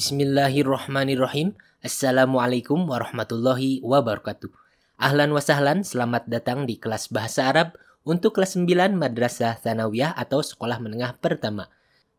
Bismillahirrahmanirrahim. Assalamualaikum warahmatullahi wabarakatuh. Ahlan wa sahlan, selamat datang di kelas Bahasa Arab untuk kelas 9 Madrasah Tsanawiyah atau Sekolah Menengah Pertama.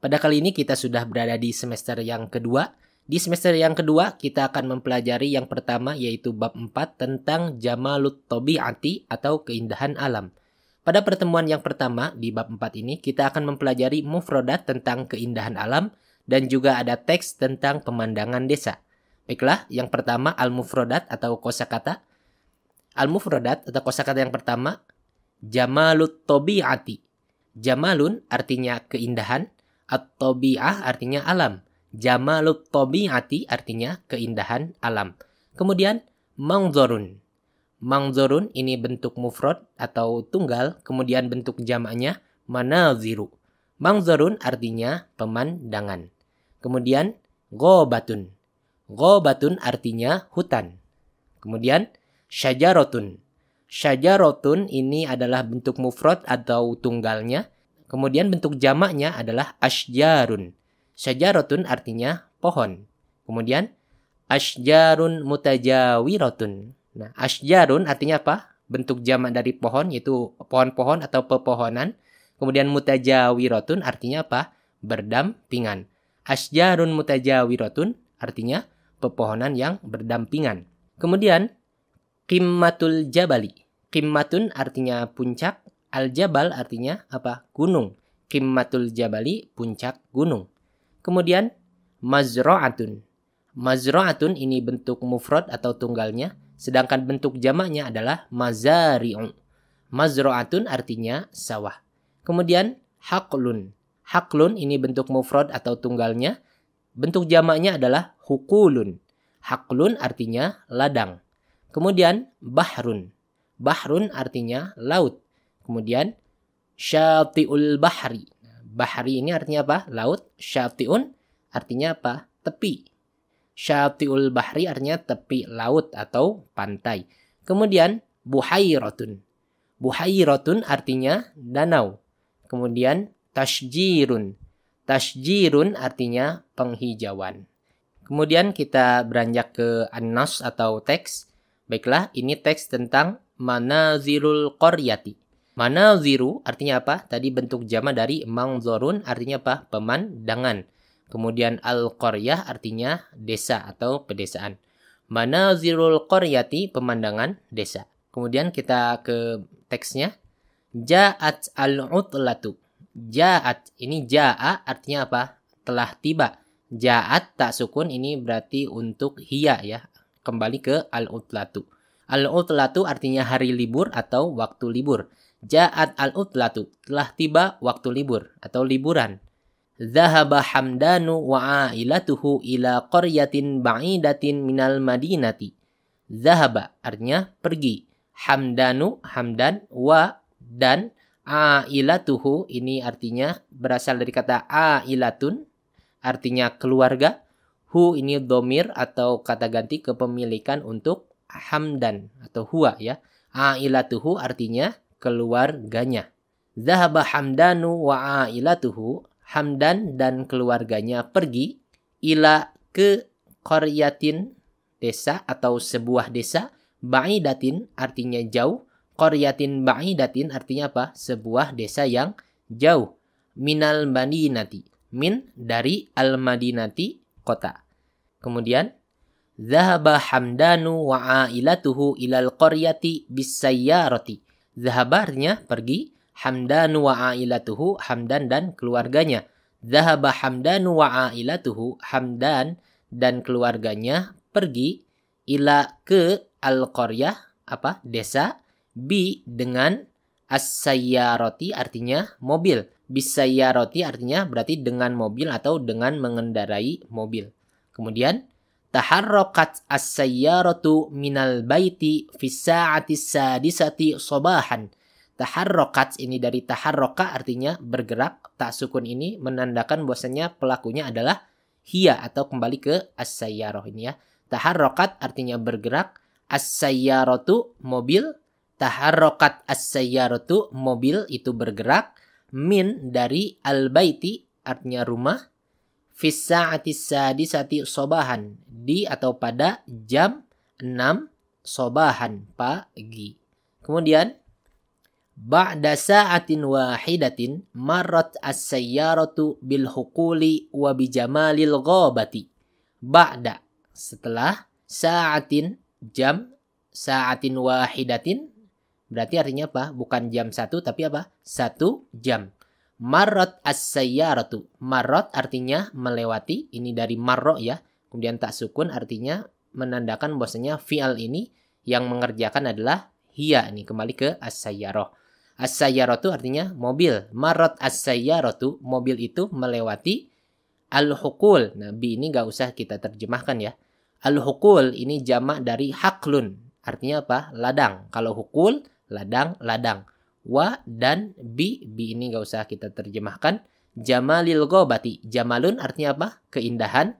Pada kali ini kita sudah berada di semester yang kedua. Di semester yang kedua kita akan mempelajari yang pertama yaitu bab 4 tentang Jamalut Tabi'ati atau keindahan alam. Pada pertemuan yang pertama di bab 4 ini kita akan mempelajari mufradat tentang keindahan alam dan juga ada teks tentang pemandangan desa. Baiklah, yang pertama al-mufradat atau kosakata. Al-mufradat atau kosakata yang pertama Jamalut Tabi'ati. Jamalun artinya keindahan, at-tabi'ah artinya alam. Jamalut Tabi'ati artinya keindahan alam. Kemudian mangzorun. Mangzorun ini bentuk mufrad atau tunggal, kemudian bentuk jamaknya manaziru. Mangzorun artinya pemandangan. Kemudian ghabatun. Ghabatun artinya hutan. Kemudian syajarotun. Syajarotun ini adalah bentuk mufrad atau tunggalnya. Kemudian bentuk jamaknya adalah asjarun. Syajarotun artinya pohon. Kemudian asjarun mutajawiratun. Nah, asjarun artinya apa? Bentuk jamak dari pohon yaitu pohon-pohon atau pepohonan. Kemudian mutajawiratun artinya apa? Berdampingan. Asjarun mutajawiratun artinya pepohonan yang berdampingan. Kemudian qimmatul jabali. Qimmatun artinya puncak, al-jabal artinya apa? Gunung. Qimmatul jabali, puncak gunung. Kemudian mazra'atun. Mazra'atun ini bentuk mufrad atau tunggalnya, sedangkan bentuk jamaknya adalah mazari'u. Mazra'atun artinya sawah. Kemudian haqlun. Haqlun ini bentuk mufrad atau tunggalnya. Bentuk jamaknya adalah hukulun. Haqlun artinya ladang. Kemudian bahrun. Bahrun artinya laut. Kemudian syati'ul bahri. Bahri ini artinya apa? Laut. Syati'un artinya apa? Tepi. Syati'ul bahri artinya tepi laut atau pantai. Kemudian buhairatun. Buhairatun artinya danau. Kemudian tasjirun. Tasjirun artinya penghijauan. Kemudian kita beranjak ke an-nas atau teks. Baiklah, ini teks tentang manazirul qaryati. Manaziru artinya apa? Tadi bentuk jamak dari mangzorun artinya apa? Pemandangan. Kemudian al-qaryah artinya desa atau pedesaan. Manazirul qaryati, pemandangan desa. Kemudian kita ke teksnya. Ja'at al-utlatu. Ja'at, ini ja'a artinya apa? Telah tiba. Ja'at tak sukun ini berarti untuk hiya ya. Kembali ke al-utlatu. Al-utlatu artinya hari libur atau waktu libur. Ja'at al-utlatu, telah tiba waktu libur atau liburan. Zahaba Hamdanu wa ailatuhu ila qaryatin ba'idatin minal madinati. Zahaba artinya pergi. Hamdanu, hamdan, wa dan ailatuhu ini artinya berasal dari kata ailatun artinya keluarga. Hu ini dhamir atau kata ganti kepemilikan untuk hamdan atau huwa ya. Ailatuhu artinya keluarganya. Zahaba Hamdanu wa ailatuhu, Hamdan dan keluarganya pergi ila ke qaryatin desa atau sebuah desa, ba'idatin artinya jauh. Qaryatin ba'idatin artinya apa? Sebuah desa yang jauh. Minal madinati. Min dari al-madinati, kota. Kemudian Zahaba Hamdanu wa ailatuhu ilal qaryati bisayyarati. Zahaba artinya pergi. Hamdanu wa ailatuhu, Hamdan dan keluarganya. Zahaba Hamdanu wa ailatuhu, Hamdan dan keluarganya pergi ila ke al-qaryah, apa? Desa. Bi dengan as-sayyarati artinya mobil. Bisayyarati artinya berarti dengan mobil atau dengan mengendarai mobil. Kemudian taharrakat as-sayyaratu minal baiti fi sa'ati sadisati sabahan. Taharrakat ini dari taharraka artinya bergerak. Tak sukun ini menandakan bahwasanya pelakunya adalah hiya atau kembali ke as-sayyarah ini ya. Taharrakat artinya bergerak. As-sayyaratu mobil. Taharrakat as-sayyaratu mobil itu bergerak. Min dari al-baiti artinya rumah. Fis sa'ati sadisati sobahan. Di atau pada jam 6 sobahan pagi. Kemudian ba'da sa'atin wahidatin marrat as-sayyaratu bil huquli wa bi jamalil ghabati. Ba'da, setelah, sa'atin, jam, sa'atin wahidatin, berarti artinya apa? Bukan jam 1 tapi apa? 1 jam. Marrat as-sayyaratu. Marrat artinya melewati, ini dari marro ya. Kemudian tak sukun artinya menandakan bahwasanya fi'al ini yang mengerjakan adalah hiya. Ini kembali ke as-sayyarah. As-sayyaratu artinya mobil. Marrat as-sayyaratu, mobil itu melewati al-huqul. Nah, bi ini gak usah kita terjemahkan ya. Al-huqul ini jamak dari haklun. Artinya apa? Ladang. Kalau huqul, ladang, ladang. Wa dan bi ini gak usah kita terjemahkan. Jamalil ghobati. Jamalun artinya apa? Keindahan.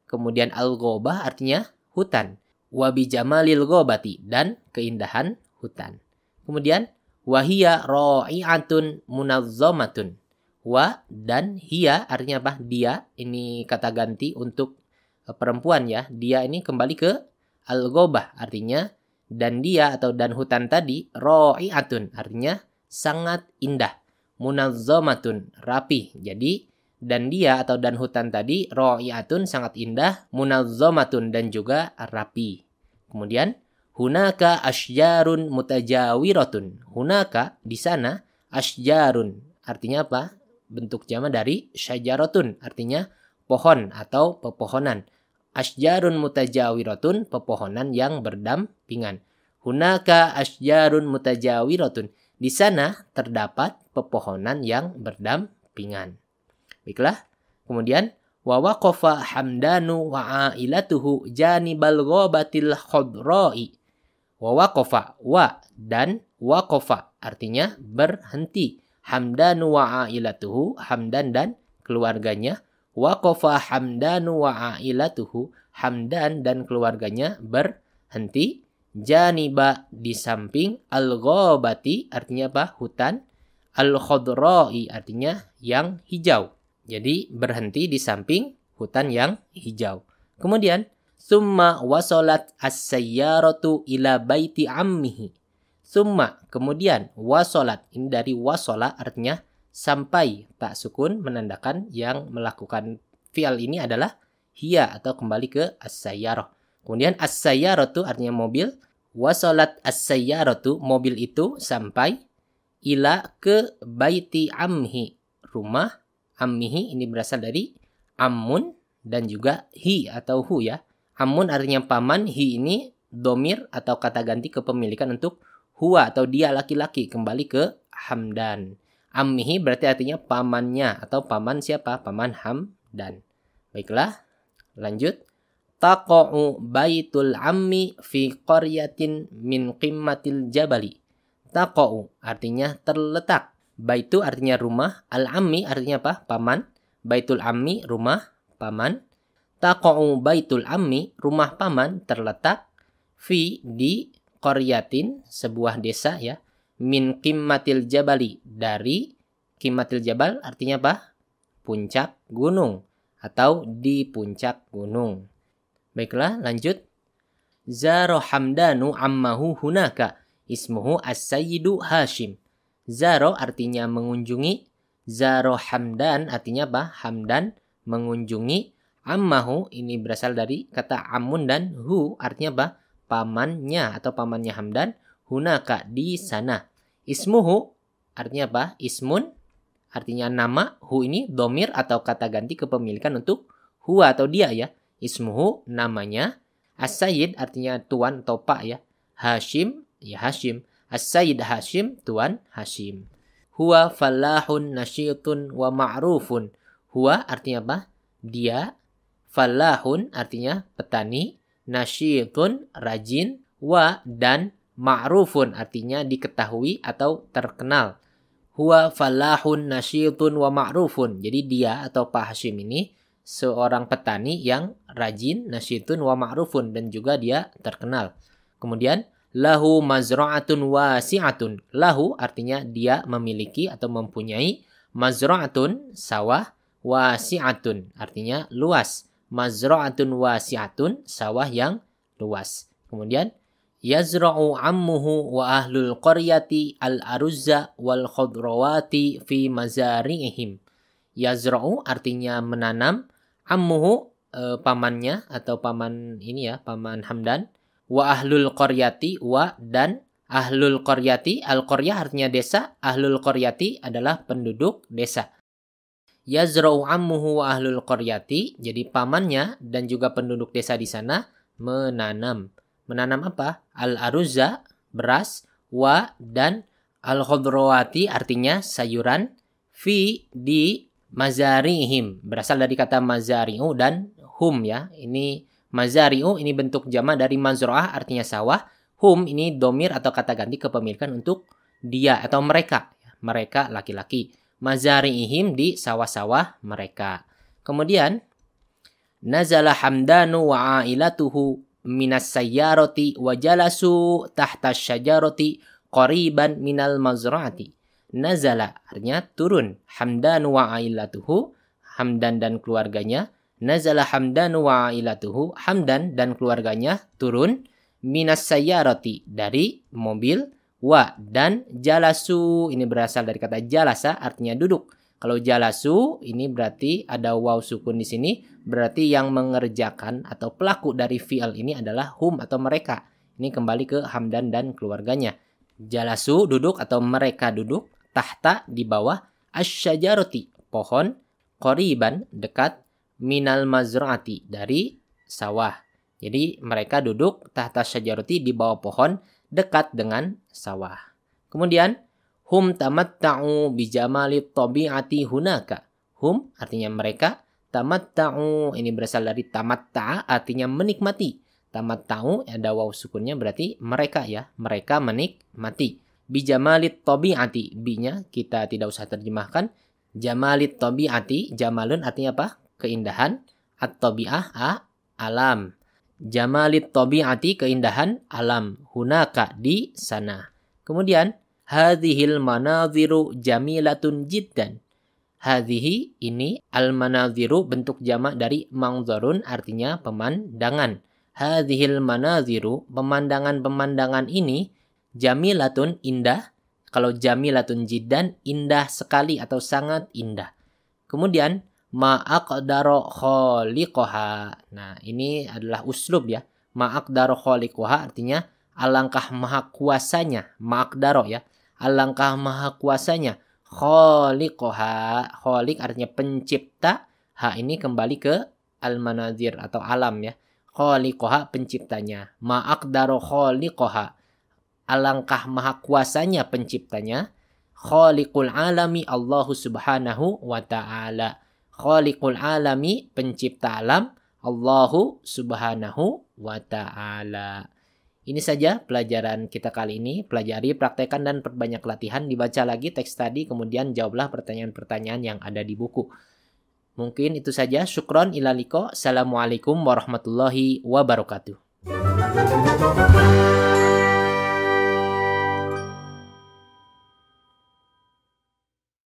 Kemudian al-ghobah artinya hutan. Wa bi jamalil ghobati, dan keindahan hutan. Kemudian wahia ra'i'atun munazzamatun. Wa dan hiya artinya apa? Dia, ini kata ganti untuk perempuan ya. Dia ini kembali ke al-ghobah, artinya dan dia atau dan hutan tadi ra'i'atun, artinya sangat indah. Munazzamatun, rapi. Jadi dan dia atau dan hutan tadi ra'i'atun, sangat indah, munazzamatun, dan juga rapi. Kemudian hunaka asjarun mutajawiratun. Hunaka di sana, asjarun artinya apa? Bentuk jamak dari syajaratun, artinya pohon atau pepohonan. Asjarun mutajawiratun, pepohonan yang berdampingan. Hunaka asjarun mutajawiratun. Di sana terdapat pepohonan yang berdampingan. Baiklah. Kemudian wa waqafa Hamdanu wa ailatuhu janibal ghabatil khadra'i. Wa waqafa, wa dan waqafa artinya berhenti. Hamdanu wa ailatuhu, Hamdan dan keluarganya. Waqafa Hamdanu wa ailatuhu, Hamdan dan keluarganya berhenti. Janiba di samping, al-ghabati artinya apa? Hutan. Al-khadra'i artinya yang hijau. Jadi berhenti di samping hutan yang hijau. Kemudian summa wasalat as-sayyaratu ila baiti ammihi. Summa, kemudian wasalat, ini dari wasala artinya sampai, tak sukun menandakan yang melakukan fi'al ini adalah hiya atau kembali ke as-sayyarah. Kemudian as-sayyaratu artinya mobil. Wasalat as-sayyaratu, mobil itu sampai, ila ke baiti amhi, rumah ammihi, ini berasal dari ammun dan juga hi atau hu ya. Ammun artinya paman, hi ini domir atau kata ganti kepemilikan untuk huwa atau dia laki-laki, kembali ke Hamdan. Ammihi berarti artinya pamannya atau paman siapa? Paman Hamdan. Baiklah, lanjut. Taqa'u baitul ammi fi qaryatin min qimmatil jabali. Taqa'u artinya terletak. Baitu artinya rumah. Al-ammi artinya apa? Paman. Baitul ammi rumah paman. Taqa'u baitul ammi, rumah paman terletak. Fi di qaryatin, sebuah desa ya. Min qimmatil jabali, dari qimmatil jabal artinya apa? Puncak gunung atau di puncak gunung. Baiklah, lanjut. Zaro Hamdanu ammahu hunaka. Ismuhu as-sayyidu Hashim. Zaro artinya mengunjungi. Zaro Hamdan artinya apa? Hamdan mengunjungi. Ammahu ini berasal dari kata amun, dan hu artinya apa? Pamannya atau pamannya Hamdan. Hunaka di sana. Ismuhu artinya apa? Ismun artinya nama. Hu ini domir atau kata ganti kepemilikan untuk huwa atau dia ya. Ismuhu namanya. As-sayyid artinya tuan atau pak ya. Hashim ya Hashim. As-sayyid Hashim, tuan Hashim. Huwa falahun nasyitun wa ma'rufun. Huwa artinya apa? Dia. Falahun artinya petani. Nasyitun rajin. Wa dan ma'rufun artinya diketahui atau terkenal. Huwa falahun nasyitun wa ma'rufun. Jadi dia atau Pak Hashim ini seorang petani yang rajin, nasyitun wa ma'rufun, dan juga dia terkenal. Kemudian lahu mazra'atun wasi'atun. Lahu artinya dia memiliki atau mempunyai, mazra'atun sawah, wasi'atun artinya luas. Mazra'atun wasi'atun sawah yang luas. Kemudian yazra'u ammuhu wa ahlul qaryati al-aruzza wal khudrawati fi mazari'ihim. Yazra'u artinya menanam, ammuhu pamannya atau paman ini ya, paman Hamdan, wa ahlul qaryati dan ahlul qaryati, al-qaryah artinya desa, ahlul qaryati adalah penduduk desa. Yazra'u ammuhu wa ahlul qaryati, jadi pamannya dan juga penduduk desa di sana menanam. Menanam apa? Al-aruzza, beras, wa dan al-khudrawati artinya sayuran, fi di mazarihim, berasal dari kata mazari'u dan hum ya. Ini mazari'u ini bentuk jama dari mazra'ah artinya sawah. Hum ini domir atau kata ganti kepemilikan untuk dia atau mereka. Mereka laki-laki. Mazari'ihim di sawah-sawah mereka. Kemudian nazala Hamdanu wa ailatuhu minas sayyarati wa jalasu tahta syajarati qariban minal mazra'ati. Nazala artinya turun. Hamdanu wa ailatuhu, Hamdan dan keluarganya. Nazala Hamdanu wa ailatuhu, Hamdan dan keluarganya turun minas sayyarati dari mobil. Wa dan jalasu ini berasal dari kata jalasa artinya duduk. Kalau jalasu ini berarti ada waw sukun di sini, berarti yang mengerjakan atau pelaku dari fi'il ini adalah hum atau mereka. Ini kembali ke Hamdan dan keluarganya. Jalasu duduk atau mereka duduk, tahta di bawah, asyajarati pohon, qoriban dekat, minal mazra'ati dari sawah. Jadi mereka duduk tahta syajarati di bawah pohon dekat dengan sawah. Kemudian hum tamatta'u bijamalit tabi'ati hunaka. Hum artinya mereka, tamatta'u ini berasal dari tamatta'a artinya menikmati. Tamatta'u ada waw sukunnya berarti mereka ya, mereka menikmati. Bijamalit tabi'ati, bi-nya kita tidak usah terjemahkan. Jamalit tabi'ati, jamalun artinya apa? Keindahan. At-tabi'ah alam. Jamalit tabi'ati keindahan alam, hunaka di sana. Kemudian hadhil manadhiru jamilatun jiddan. Hadhihi ini al-manadhiru bentuk jamak dari mangdharun artinya pemandangan. Hadhil manadhiru pemandangan-pemandangan ini jamilatun indah. Kalau jamilatun jiddan indah sekali atau sangat indah. Kemudian ma'aqdaro khaliqoha. Nah, ini adalah uslub ya. Ma'aqdaro khaliqoha artinya alangkah maha kuasanya. Ma'aqdaro ya. Alangkah maha kuasanya. Khaliqoha. Khaliq artinya pencipta. Ha ini kembali ke al-manazir atau alam ya. Khaliqoha penciptanya. Ma'aqdaro khaliqoha. Alangkah maha kuasanya penciptanya. Khaliqul alami Allahu subhanahu wa ta'ala. Khaliqul alami, pencipta alam, Allahu subhanahu wa ta'ala. Ini saja pelajaran kita kali ini. Pelajari, praktekkan, dan perbanyak latihan. Dibaca lagi teks tadi, kemudian jawablah pertanyaan-pertanyaan yang ada di buku. Mungkin itu saja. Syukron ila liqa. Assalamualaikum warahmatullahi wabarakatuh.